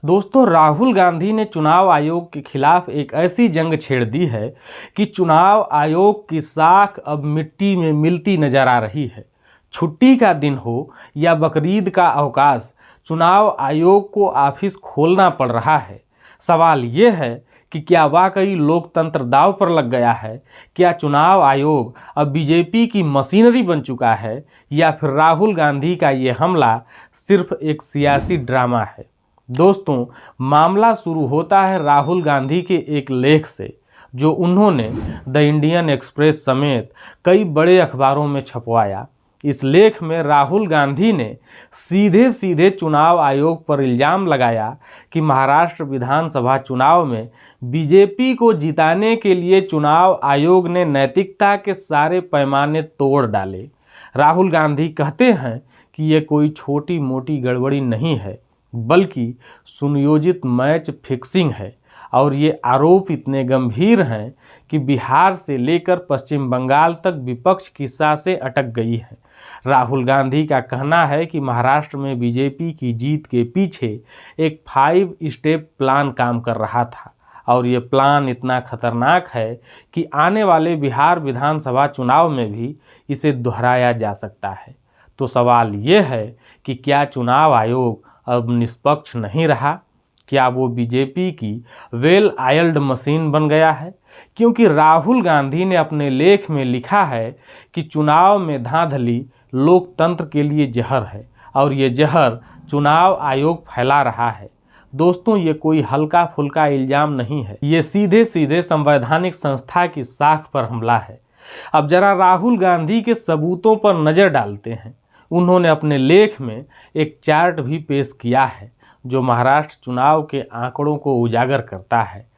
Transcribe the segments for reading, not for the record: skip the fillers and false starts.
दोस्तों, राहुल गांधी ने चुनाव आयोग के खिलाफ एक ऐसी जंग छेड़ दी है कि चुनाव आयोग की साख अब मिट्टी में मिलती नजर आ रही है। छुट्टी का दिन हो या बकरीद का अवकाश, चुनाव आयोग को ऑफिस खोलना पड़ रहा है। सवाल ये है कि क्या वाकई लोकतंत्र दांव पर लग गया है? क्या चुनाव आयोग अब बीजेपी की मशीनरी बन चुका है, या फिर राहुल गांधी का ये हमला सिर्फ एक सियासी ड्रामा है? दोस्तों, मामला शुरू होता है राहुल गांधी के एक लेख से, जो उन्होंने द इंडियन एक्सप्रेस समेत कई बड़े अखबारों में छपवाया। इस लेख में राहुल गांधी ने सीधे सीधे चुनाव आयोग पर इल्ज़ाम लगाया कि महाराष्ट्र विधानसभा चुनाव में बीजेपी को जिताने के लिए चुनाव आयोग ने नैतिकता के सारे पैमाने तोड़ डाले। राहुल गांधी कहते हैं कि ये कोई छोटी मोटी गड़बड़ी नहीं है, बल्कि सुनियोजित मैच फिक्सिंग है, और ये आरोप इतने गंभीर हैं कि बिहार से लेकर पश्चिम बंगाल तक विपक्ष की सांसें अटक गई हैं। राहुल गांधी का कहना है कि महाराष्ट्र में बीजेपी की जीत के पीछे एक 5 स्टेप प्लान काम कर रहा था, और ये प्लान इतना खतरनाक है कि आने वाले बिहार विधानसभा चुनाव में भी इसे दोहराया जा सकता है। तो सवाल ये है कि क्या चुनाव आयोग अब निष्पक्ष नहीं रहा? क्या वो बीजेपी की वेल आयल्ड मशीन बन गया है? क्योंकि राहुल गांधी ने अपने लेख में लिखा है कि चुनाव में धांधली लोकतंत्र के लिए जहर है, और ये जहर चुनाव आयोग फैला रहा है। दोस्तों, ये कोई हल्का फुल्का इल्ज़ाम नहीं है, ये सीधे सीधे संवैधानिक संस्था की साख पर हमला है। अब जरा राहुल गांधी के सबूतों पर नज़र डालते हैं। उन्होंने अपने लेख में एक चार्ट भी पेश किया है, जो महाराष्ट्र चुनाव के आंकड़ों को उजागर करता है।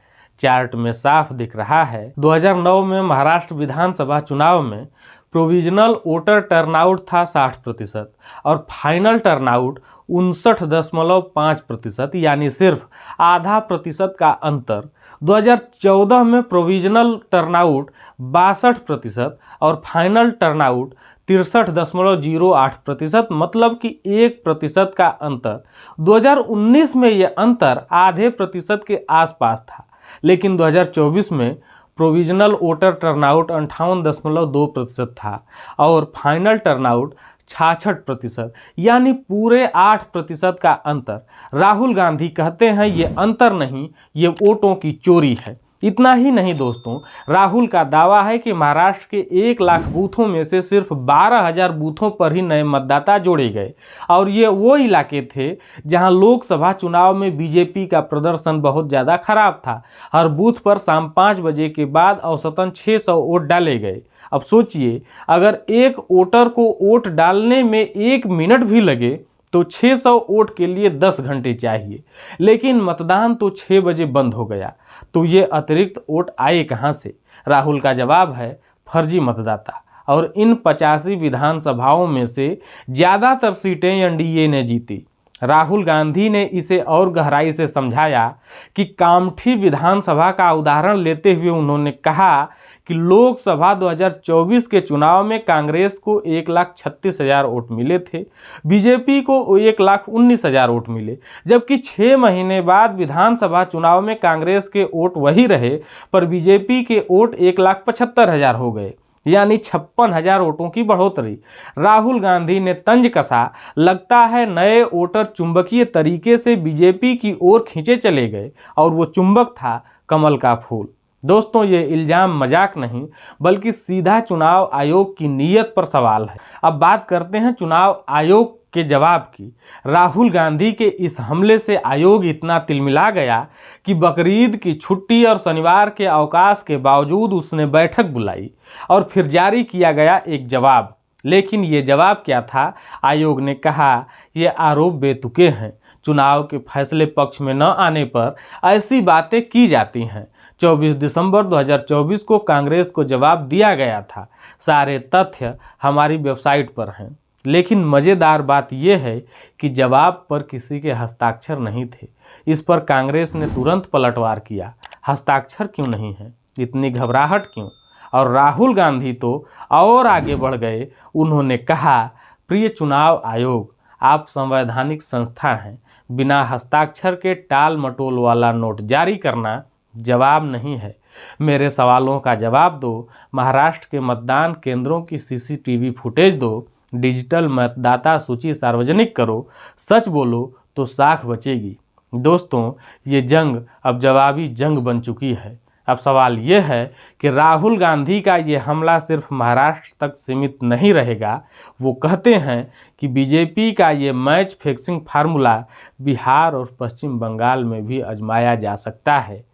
चार्ट में साफ दिख रहा है 2009 में महाराष्ट्र विधानसभा चुनाव में प्रोविजनल वोटर टर्नआउट था 60% और फाइनल टर्नआउट 59.5%, यानी सिर्फ आधा प्रतिशत का अंतर। 2014 में प्रोविजनल टर्नआउट 62% और फाइनल टर्नआउट 63.08%, मतलब कि 1% का अंतर। 2019 में यह अंतर आधे प्रतिशत के आसपास था, लेकिन 2024 में प्रोविजनल वोटर टर्नआउट 58.2% था और फाइनल टर्नआउट 66%, यानी पूरे 8% का अंतर। राहुल गांधी कहते हैं ये अंतर नहीं, ये वोटों की चोरी है। इतना ही नहीं दोस्तों, राहुल का दावा है कि महाराष्ट्र के 1 लाख बूथों में से सिर्फ 12,000 बूथों पर ही नए मतदाता जोड़े गए, और ये वो इलाके थे जहां लोकसभा चुनाव में बीजेपी का प्रदर्शन बहुत ज़्यादा खराब था। हर बूथ पर शाम 5 बजे के बाद औसतन 600 वोट डाले गए। अब सोचिए, अगर एक वोटर को वोट डालने में 1 मिनट भी लगे तो 600 वोट के लिए 10 घंटे चाहिए, लेकिन मतदान तो 6 बजे बंद हो गया। तो ये अतिरिक्त वोट आए कहाँ से? राहुल का जवाब है फर्जी मतदाता। और इन 85 विधानसभाओं में से ज़्यादातर सीटें एनडीए ने जीती। राहुल गांधी ने इसे और गहराई से समझाया कि कामठी विधानसभा का उदाहरण लेते हुए उन्होंने कहा कि लोकसभा 2024 के चुनाव में कांग्रेस को 1,36,000 वोट मिले थे, बीजेपी को 1,19,000 वोट मिले, जबकि 6 महीने बाद विधानसभा चुनाव में कांग्रेस के वोट वही रहे, पर बीजेपी के वोट 1,75,000 हो गए, यानी 56,000 वोटों की बढ़ोतरी। राहुल गांधी ने तंज कसा, लगता है नए वोटर चुंबकीय तरीके से बीजेपी की ओर खींचे चले गए, और वो चुंबक था कमल का फूल। दोस्तों, ये इल्ज़ाम मजाक नहीं, बल्कि सीधा चुनाव आयोग की नीयत पर सवाल है। अब बात करते हैं चुनाव आयोग के जवाब की। राहुल गांधी के इस हमले से आयोग इतना तिलमिला गया कि बकरीद की छुट्टी और शनिवार के अवकाश के बावजूद उसने बैठक बुलाई और फिर जारी किया गया एक जवाब। लेकिन ये जवाब क्या था? आयोग ने कहा, ये आरोप बेतुके हैं। चुनाव के फैसले पक्ष में न आने पर ऐसी बातें की जाती हैं। 24 दिसंबर 2024 को कांग्रेस को जवाब दिया गया था। सारे तथ्य हमारी वेबसाइट पर हैं। लेकिन मज़ेदार बात यह है कि जवाब पर किसी के हस्ताक्षर नहीं थे। इस पर कांग्रेस ने तुरंत पलटवार किया। हस्ताक्षर क्यों नहीं है? इतनी घबराहट क्यों? और राहुल गांधी तो और आगे बढ़ गए। उन्होंने कहा, प्रिय चुनाव आयोग, आप संवैधानिक संस्था हैं, बिना हस्ताक्षर के टाल मटोल वाला नोट जारी करना जवाब नहीं है। मेरे सवालों का जवाब दो। महाराष्ट्र के मतदान केंद्रों की सीसीटीवी फुटेज दो। डिजिटल मतदाता सूची सार्वजनिक करो। सच बोलो तो साख बचेगी। दोस्तों, ये जंग अब जवाबी जंग बन चुकी है। अब सवाल ये है कि राहुल गांधी का ये हमला सिर्फ महाराष्ट्र तक सीमित नहीं रहेगा। वो कहते हैं कि बीजेपी का ये मैच फिक्सिंग फार्मूला बिहार और पश्चिम बंगाल में भी आजमाया जा सकता है।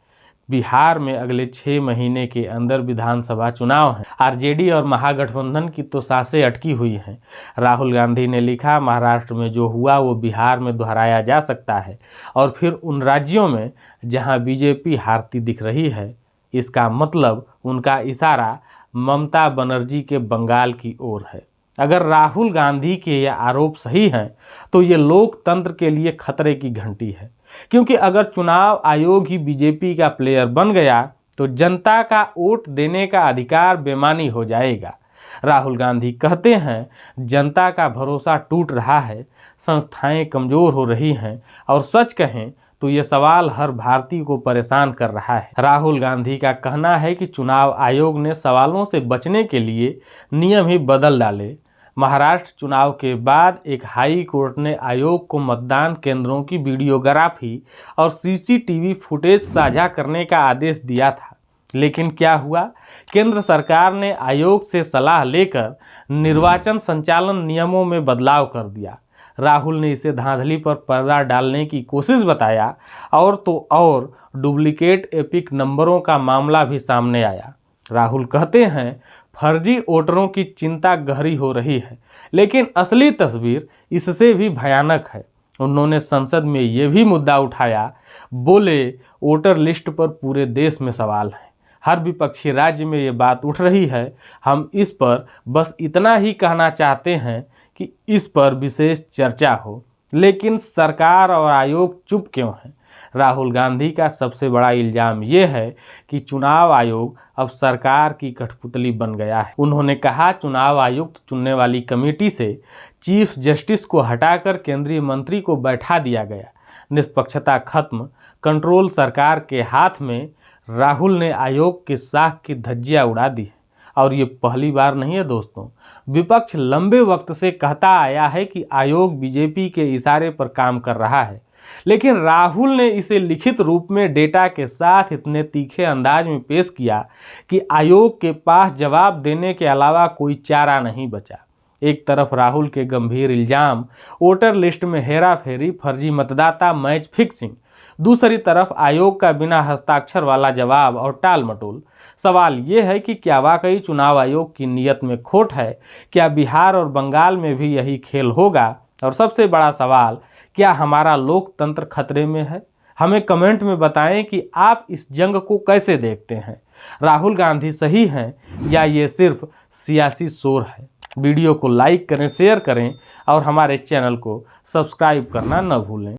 बिहार में अगले 6 महीने के अंदर विधानसभा चुनाव हैं। आरजेडी और महागठबंधन की तो सांसें अटकी हुई हैं। राहुल गांधी ने लिखा, महाराष्ट्र में जो हुआ वो बिहार में दोहराया जा सकता है और फिर उन राज्यों में जहां बीजेपी हारती दिख रही है। इसका मतलब उनका इशारा ममता बनर्जी के बंगाल की ओर है। अगर राहुल गांधी के ये आरोप सही हैं तो ये लोकतंत्र के लिए खतरे की घंटी है, क्योंकि अगर चुनाव आयोग ही बीजेपी का प्लेयर बन गया तो जनता का वोट देने का अधिकार बेमानी हो जाएगा। राहुल गांधी कहते हैं, जनता का भरोसा टूट रहा है, संस्थाएं कमजोर हो रही हैं और सच कहें तो ये सवाल हर भारतीय को परेशान कर रहा है। राहुल गांधी का कहना है कि चुनाव आयोग ने सवालों से बचने के लिए नियम ही बदल डाले। महाराष्ट्र चुनाव के बाद एक हाई कोर्ट ने आयोग को मतदान केंद्रों की वीडियोग्राफी और सीसीटीवी फुटेज साझा करने का आदेश दिया था। लेकिन क्या हुआ? केंद्र सरकार ने आयोग से सलाह लेकर निर्वाचन संचालन नियमों में बदलाव कर दिया। राहुल ने इसे धांधली पर पर्दा डालने की कोशिश बताया और तो और डुप्लीकेट एपिक नंबरों का मामला भी सामने आया। राहुल कहते हैं, फर्जी वोटरों की चिंता गहरी हो रही है, लेकिन असली तस्वीर इससे भी भयानक है। उन्होंने संसद में ये भी मुद्दा उठाया, बोले वोटर लिस्ट पर पूरे देश में सवाल है। हर विपक्षी राज्य में ये बात उठ रही है। हम इस पर बस इतना ही कहना चाहते हैं कि इस पर विशेष चर्चा हो, लेकिन सरकार और आयोग चुप क्यों है? राहुल गांधी का सबसे बड़ा इल्जाम ये है कि चुनाव आयोग अब सरकार की कठपुतली बन गया है। उन्होंने कहा, चुनाव आयुक्त चुनने वाली कमेटी से चीफ जस्टिस को हटाकर केंद्रीय मंत्री को बैठा दिया गया। निष्पक्षता खत्म, कंट्रोल सरकार के हाथ में। राहुल ने आयोग के साख की धज्जियां उड़ा दी है और ये पहली बार नहीं है दोस्तों। विपक्ष लंबे वक्त से कहता आया है कि आयोग बीजेपी के इशारे पर काम कर रहा है, लेकिन राहुल ने इसे लिखित रूप में डेटा के साथ इतने तीखे अंदाज में पेश किया कि आयोग के पास जवाब देने के अलावा कोई चारा नहीं बचा। एक तरफ राहुल के गंभीर इल्जाम, वोटर लिस्ट में हेराफेरी, फर्जी मतदाता, मैच फिक्सिंग, दूसरी तरफ आयोग का बिना हस्ताक्षर वाला जवाब और टाल मटोल। सवाल ये है कि क्या वाकई चुनाव आयोग की नीयत में खोट है? क्या बिहार और बंगाल में भी यही खेल होगा? और सबसे बड़ा सवाल, क्या हमारा लोकतंत्र खतरे में है? हमें कमेंट में बताएं कि आप इस जंग को कैसे देखते हैं। राहुल गांधी सही हैं या ये सिर्फ सियासी शोर है? वीडियो को लाइक करें, शेयर करें और हमारे चैनल को सब्सक्राइब करना न भूलें।